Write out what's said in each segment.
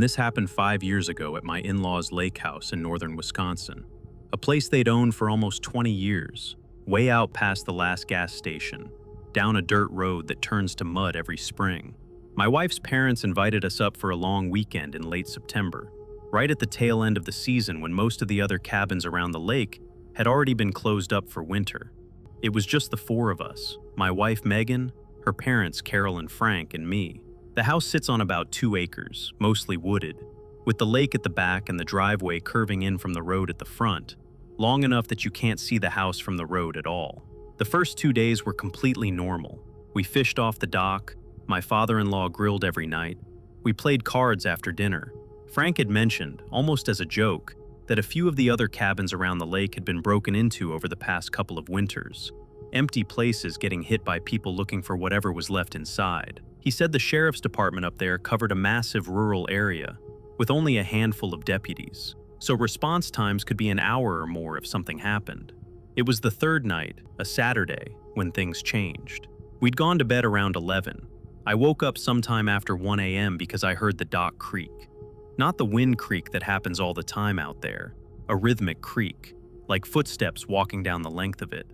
and this happened 5 years ago at my in-laws' lake house in northern Wisconsin, a place they'd owned for almost 20 years, way out past the last gas station, down a dirt road that turns to mud every spring. My wife's parents invited us up for a long weekend in late September, right at the tail end of the season when most of the other cabins around the lake had already been closed up for winter. It was just the four of us, my wife Megan, her parents Carol and Frank, and me. The house sits on about 2 acres, mostly wooded, with the lake at the back and the driveway curving in from the road at the front, long enough that you can't see the house from the road at all. The first 2 days were completely normal. We fished off the dock, my father-in-law grilled every night, we played cards after dinner. Frank had mentioned, almost as a joke, that a few of the other cabins around the lake had been broken into over the past couple of winters. Empty places getting hit by people looking for whatever was left inside. He said the sheriff's department up there covered a massive rural area with only a handful of deputies, so response times could be an hour or more if something happened. It was the third night, a Saturday, when things changed. We'd gone to bed around 11. I woke up sometime after 1 a.m. because I heard the dock creak. Not the wind creak that happens all the time out there, a rhythmic creak, like footsteps walking down the length of it.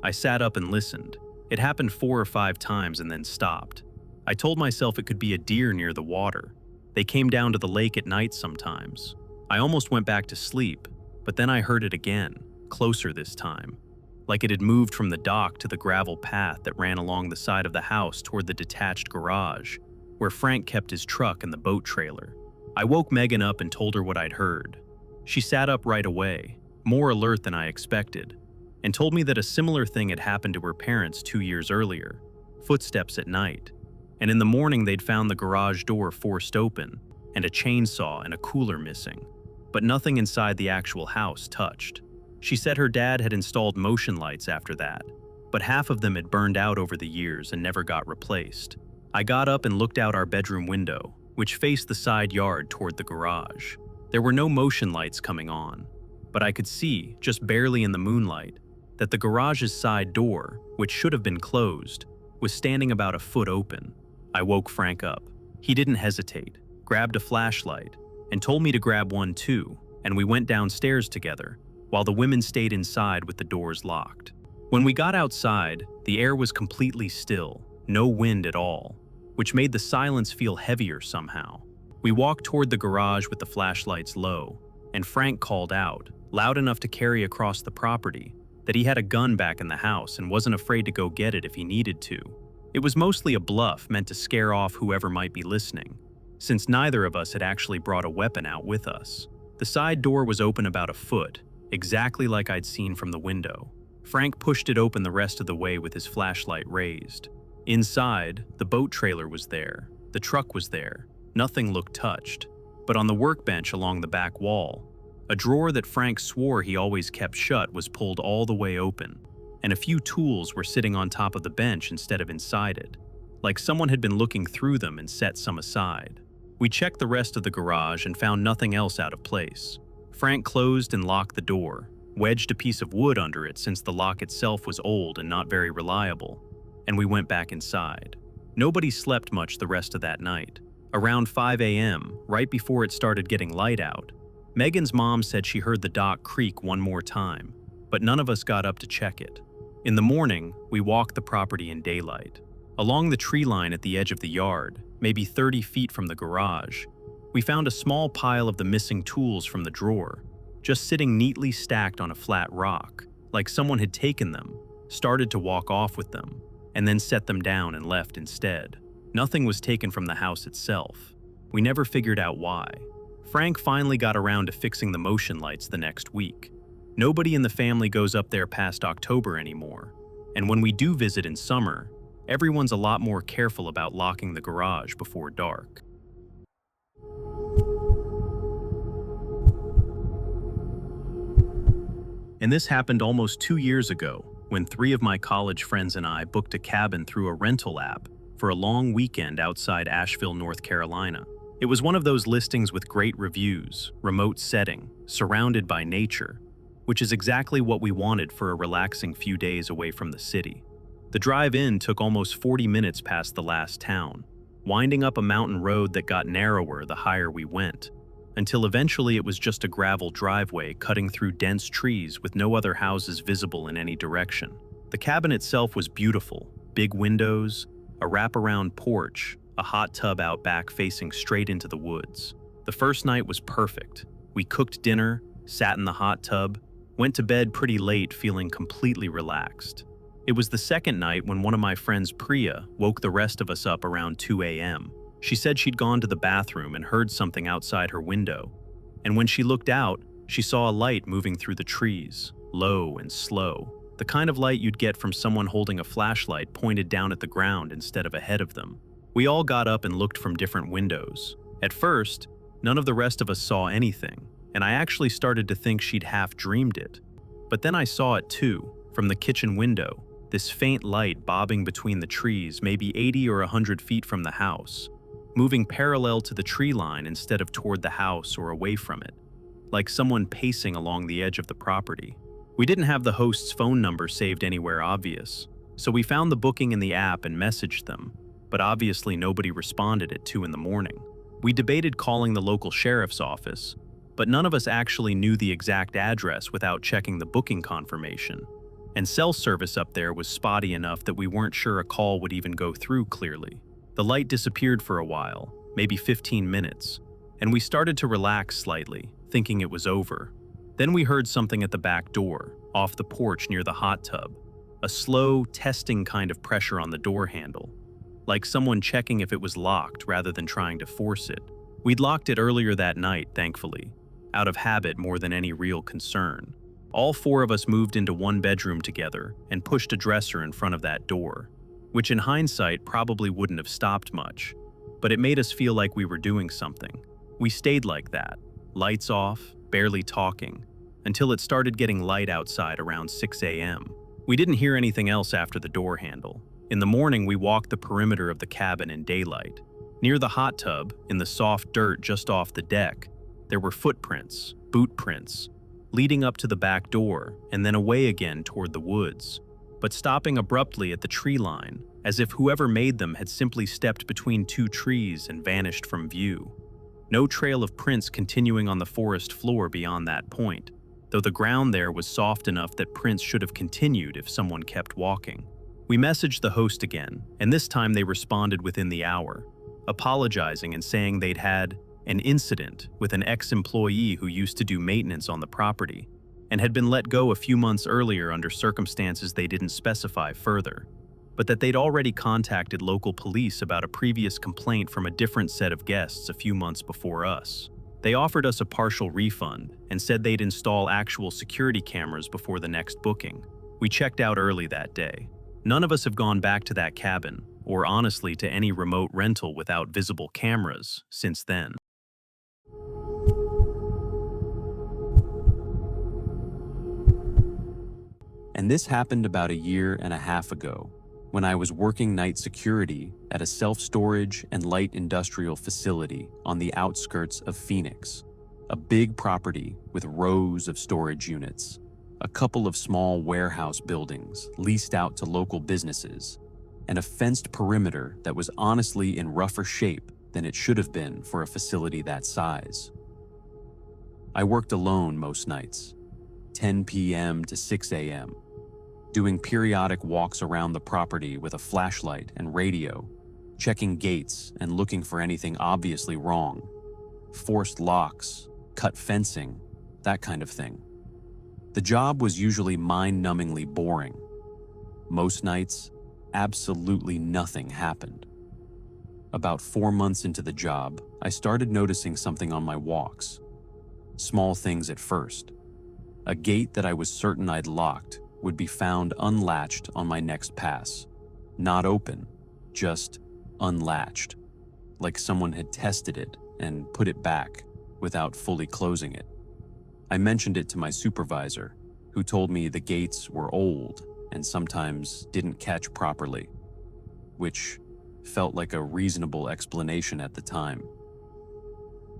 I sat up and listened. It happened 4 or 5 times and then stopped. I told myself it could be a deer near the water. They came down to the lake at night sometimes. I almost went back to sleep, but then I heard it again, closer this time, like it had moved from the dock to the gravel path that ran along the side of the house toward the detached garage, where Frank kept his truck and the boat trailer. I woke Megan up and told her what I'd heard. She sat up right away, more alert than I expected, and told me that a similar thing had happened to her parents 2 years earlier, footsteps at night, and in the morning they'd found the garage door forced open and a chainsaw and a cooler missing, but nothing inside the actual house touched. She said her dad had installed motion lights after that, but half of them had burned out over the years and never got replaced. I got up and looked out our bedroom window, which faced the side yard toward the garage. There were no motion lights coming on, but I could see, just barely in the moonlight, that the garage's side door, which should have been closed, was standing about a foot open. I woke Frank up. He didn't hesitate, grabbed a flashlight, and told me to grab one too, and we went downstairs together, while the women stayed inside with the doors locked. When we got outside, the air was completely still, no wind at all, which made the silence feel heavier somehow. We walked toward the garage with the flashlights low, and Frank called out, loud enough to carry across the property, that he had a gun back in the house and wasn't afraid to go get it if he needed to. It was mostly a bluff meant to scare off whoever might be listening, since neither of us had actually brought a weapon out with us. The side door was open about a foot, exactly like I'd seen from the window. Frank pushed it open the rest of the way with his flashlight raised. Inside, the boat trailer was there, the truck was there, nothing looked touched. But on the workbench along the back wall, a drawer that Frank swore he always kept shut was pulled all the way open, and a few tools were sitting on top of the bench instead of inside it, like someone had been looking through them and set some aside. We checked the rest of the garage and found nothing else out of place. Frank closed and locked the door, wedged a piece of wood under it since the lock itself was old and not very reliable, and we went back inside. Nobody slept much the rest of that night. Around 5 a.m., right before it started getting light out, Megan's mom said she heard the dock creak one more time, but none of us got up to check it. In the morning, we walked the property in daylight. Along the tree line at the edge of the yard, maybe 30 feet from the garage, we found a small pile of the missing tools from the drawer, just sitting neatly stacked on a flat rock, like someone had taken them, started to walk off with them, and then set them down and left instead. Nothing was taken from the house itself. We never figured out why. Frank finally got around to fixing the motion lights the next week. Nobody in the family goes up there past October anymore, and when we do visit in summer, everyone's a lot more careful about locking the garage before dark. And this happened almost 2 years ago, when 3 of my college friends and I booked a cabin through a rental app for a long weekend outside Asheville, North Carolina. It was one of those listings with great reviews, remote setting, surrounded by nature, which is exactly what we wanted for a relaxing few days away from the city. The drive in took almost 40 minutes past the last town, winding up a mountain road that got narrower the higher we went, until eventually it was just a gravel driveway cutting through dense trees with no other houses visible in any direction. The cabin itself was beautiful, big windows, a wraparound porch, a hot tub out back facing straight into the woods. The first night was perfect. We cooked dinner, sat in the hot tub, went to bed pretty late feeling completely relaxed. It was the second night when one of my friends, Priya, woke the rest of us up around 2 a.m. She said she'd gone to the bathroom and heard something outside her window, and when she looked out, she saw a light moving through the trees, low and slow, the kind of light you'd get from someone holding a flashlight pointed down at the ground instead of ahead of them. We all got up and looked from different windows. At first, none of the rest of us saw anything, and I actually started to think she'd half dreamed it. But then I saw it too, from the kitchen window, this faint light bobbing between the trees maybe 80 or 100 feet from the house, moving parallel to the tree line instead of toward the house or away from it, like someone pacing along the edge of the property. We didn't have the host's phone number saved anywhere obvious, so we found the booking in the app and messaged them, but obviously nobody responded at 2 in the morning. We debated calling the local sheriff's office, but none of us actually knew the exact address without checking the booking confirmation, and cell service up there was spotty enough that we weren't sure a call would even go through clearly. The light disappeared for a while, maybe 15 minutes, and we started to relax slightly, thinking it was over. Then we heard something at the back door, off the porch near the hot tub, a slow, testing kind of pressure on the door handle, like someone checking if it was locked rather than trying to force it. We'd locked it earlier that night, thankfully, out of habit more than any real concern. All 4 of us moved into one bedroom together and pushed a dresser in front of that door, which in hindsight probably wouldn't have stopped much, but it made us feel like we were doing something. We stayed like that, lights off, barely talking, until it started getting light outside around 6 a.m. We didn't hear anything else after the door handle. In the morning, we walked the perimeter of the cabin in daylight. Near the hot tub, in the soft dirt just off the deck, there were footprints, boot prints, leading up to the back door and then away again toward the woods, but stopping abruptly at the tree line, as if whoever made them had simply stepped between 2 trees and vanished from view. No trail of prints continuing on the forest floor beyond that point, though the ground there was soft enough that prints should have continued if someone kept walking. We messaged the host again, and this time they responded within the hour, apologizing and saying they'd had an incident with an ex-employee who used to do maintenance on the property and had been let go a few months earlier under circumstances they didn't specify further, but that they'd already contacted local police about a previous complaint from a different set of guests a few months before us. They offered us a partial refund and said they'd install actual security cameras before the next booking. We checked out early that day. None of us have gone back to that cabin, or honestly to any remote rental without visible cameras, since then. And this happened about 1.5 years ago, when I was working night security at a self-storage and light industrial facility on the outskirts of Phoenix, a big property with rows of storage units, a couple of small warehouse buildings leased out to local businesses, and a fenced perimeter that was honestly in rougher shape than it should have been for a facility that size. I worked alone most nights, 10 p.m. to 6 a.m., doing periodic walks around the property with a flashlight and radio, checking gates and looking for anything obviously wrong, forced locks, cut fencing, that kind of thing. The job was usually mind-numbingly boring. Most nights, absolutely nothing happened. About 4 months into the job, I started noticing something on my walks. Small things at first. A gate that I was certain I'd locked would be found unlatched on my next pass. Not open, just unlatched, like someone had tested it and put it back without fully closing it. I mentioned it to my supervisor, who told me the gates were old and sometimes didn't catch properly, which felt like a reasonable explanation at the time.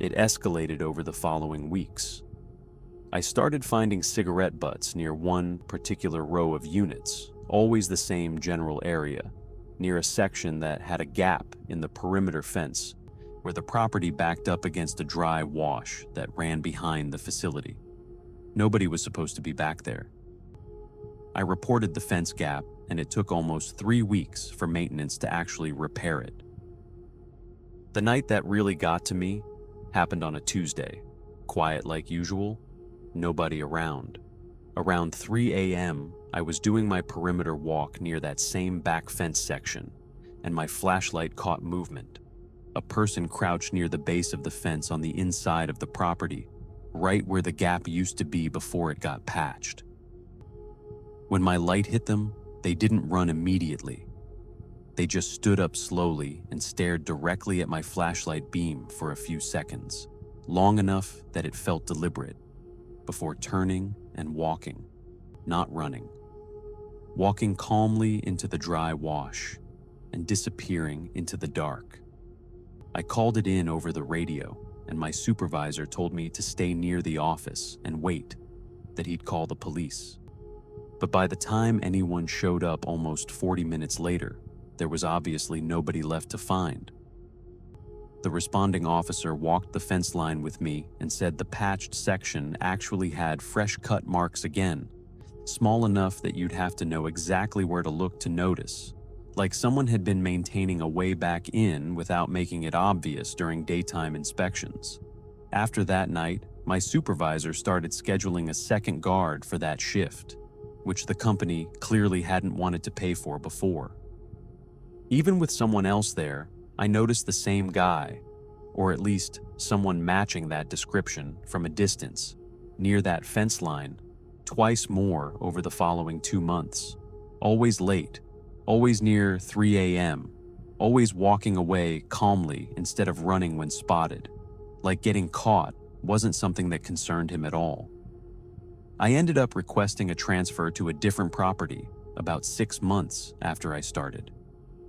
It escalated over the following weeks. I started finding cigarette butts near one particular row of units, always the same general area, near a section that had a gap in the perimeter fence where the property backed up against a dry wash that ran behind the facility. Nobody was supposed to be back there. I reported the fence gap, and it took almost 3 weeks for maintenance to actually repair it. The night that really got to me happened on a Tuesday. Quiet like usual, nobody around. Around 3 a.m., I was doing my perimeter walk near that same back fence section, and my flashlight caught movement. A person crouched near the base of the fence on the inside of the property, right where the gap used to be before it got patched. When my light hit them, they didn't run immediately. They just stood up slowly and stared directly at my flashlight beam for a few seconds, long enough that it felt deliberate, before turning and walking, not running. Walking calmly into the dry wash and disappearing into the dark. I called it in over the radio, and my supervisor told me to stay near the office and wait, that he'd call the police. But by the time anyone showed up almost 40 minutes later, there was obviously nobody left to find. The responding officer walked the fence line with me and said the patched section actually had fresh cut marks again, small enough that you'd have to know exactly where to look to notice, like someone had been maintaining a way back in without making it obvious during daytime inspections. After that night, my supervisor started scheduling a second guard for that shift, which the company clearly hadn't wanted to pay for before. Even with someone else there, I noticed the same guy, or at least someone matching that description from a distance, near that fence line, twice more over the following 2 months. Always late, always near 3 a.m., always walking away calmly instead of running when spotted, like getting caught wasn't something that concerned him at all. I ended up requesting a transfer to a different property about 6 months after I started,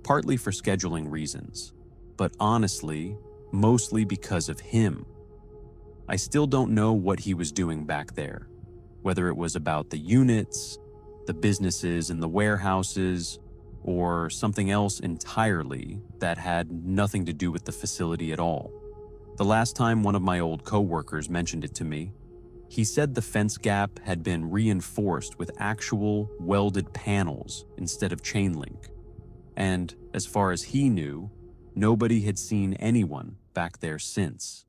partly for scheduling reasons, but honestly, mostly because of him. I still don't know what he was doing back there, whether it was about the units, the businesses and the warehouses, or something else entirely that had nothing to do with the facility at all. The last time one of my old coworkers mentioned it to me, he said the fence gap had been reinforced with actual welded panels instead of chain link. And as far as he knew, nobody had seen anyone back there since.